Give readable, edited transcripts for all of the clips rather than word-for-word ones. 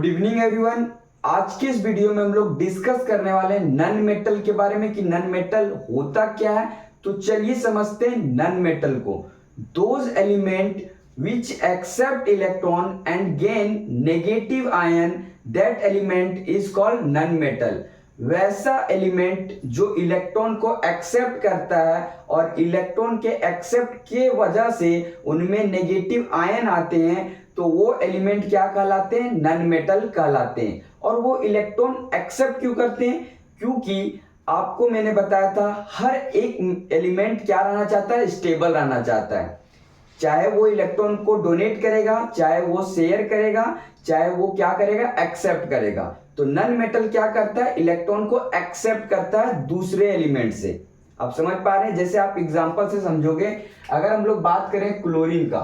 Good evening everyone. आज के इस वीडियो में हम लोग डिस्कस करने वाले हैं नन मेटल के बारे में कि नन मेटल होता क्या है। तो चलिए समझते हैं नन मेटल को। Those element which accept electron and gain negative ion, that element is called non metal। वैसा एलिमेंट जो इलेक्ट्रॉन को एक्सेप्ट करता है और इलेक्ट्रॉन के एक्सेप्ट के वजह से उनमें नेगेटिव आयन आते हैं, तो वो एलिमेंट क्या कहलाते हैं? नन मेटल कहलाते हैं। और वो इलेक्ट्रॉन एक्सेप्ट क्यों करते हैं? क्योंकि आपको मैंने बताया था हर एक एलिमेंट क्या रहना चाहता है? स्टेबल रहना चाहता है। चाहे वो इलेक्ट्रॉन को डोनेट करेगा, चाहे वो शेयर करेगा, चाहे वो क्या करेगा? एक्सेप्ट करेगा। तो नन मेटल क्या करता है? इलेक्ट्रॉन को एक्सेप्ट करता है दूसरे एलिमेंट से। आप समझ पा रहे हैं? जैसे आप एग्जांपल से समझोगे, अगर हम लोग बात करें क्लोरीन का,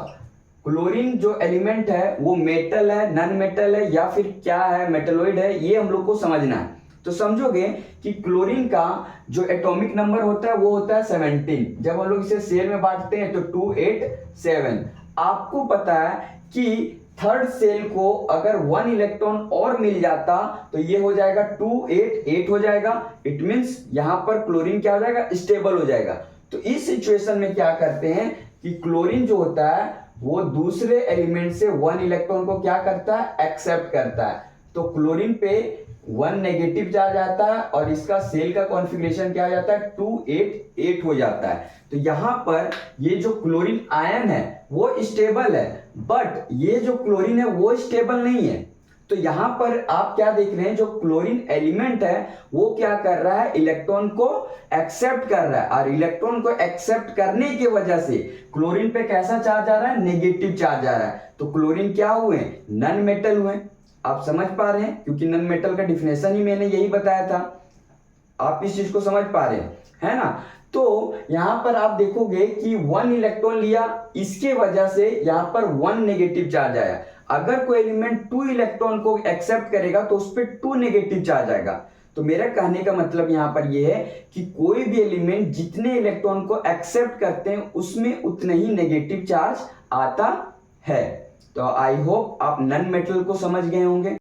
क्लोरीन जो एलिमेंट है वो मेटल है, नन मेटल है या फिर क्या है? मेटलॉइड है। ये हम लोग को समझना है। तो समझोगे कि क्लोरीन का जो एटॉमिक नंबर होता है वो होता है 17। जब हम लोग इसे शेल में बांटते हैं तो 287। आपको पता है कि थर्ड सेल को अगर 1 इलेक्ट्रॉन और मिल जाता तो ये हो जाएगा 288 हो जाएगा। इट मींस यहां पर क्लोरीन क्या हो जाएगा? स्टेबल हो जाएगा। तो इस सिचुएशन में क्या करते हैं कि क्लोरीन जो होता है वो दूसरे एलिमेंट से 1 इलेक्ट्रॉन को क्या करता है? एक्सेप्ट करता है। तो क्लोरीन पे 1 नेगेटिव चार्ज आता है और इसका सेल का कॉन्फ़िगरेशन क्या हो जाता है? 288 हो जाता है। तो यहां पर ये जो क्लोरीन आयन है वो स्टेबल है, बट ये जो क्लोरीन है वो स्टेबल नहीं है। तो यहां पर आप क्या देख रहे हैं? जो क्लोरीन एलिमेंट है वो क्या कर रहा है? इलेक्ट्रॉन को एक्सेप्ट कर रहा है, और इलेक्ट्रॉन को एक्सेप्ट करने की वजह से क्लोरीन पे कैसा चार्ज आ रहा है? नेगेटिव चार्ज आ रहा है। तो क्लोरीन क्या हुए? नन मेटल हुए। आप समझ पा रहे हैं? क्योंकि नन मेटल का डिफिनेशन ही मैंने यही बताया था। आप इस चीज को समझ पा रहे हैं, है ना? तो यहां पर आप देखोगे कि 1 इलेक्ट्रॉन लिया, इसके वजह से यहां पर 1 नेगेटिव चार्ज आया। अगर कोई एलिमेंट 2 इलेक्ट्रॉन को एक्सेप्ट करेगा तो उस पर 2 नेगेटिव चार्ज आएगा। तो मेरा कहने का मतलब यहां पर यह है कि कोई भी एलिमेंट जितने इलेक्ट्रॉन को एक्सेप्ट करते हैं उसमें उतने ही नेगेटिव चार्ज आता है। तो आई होप आप नन मेटल को समझ गए होंगे।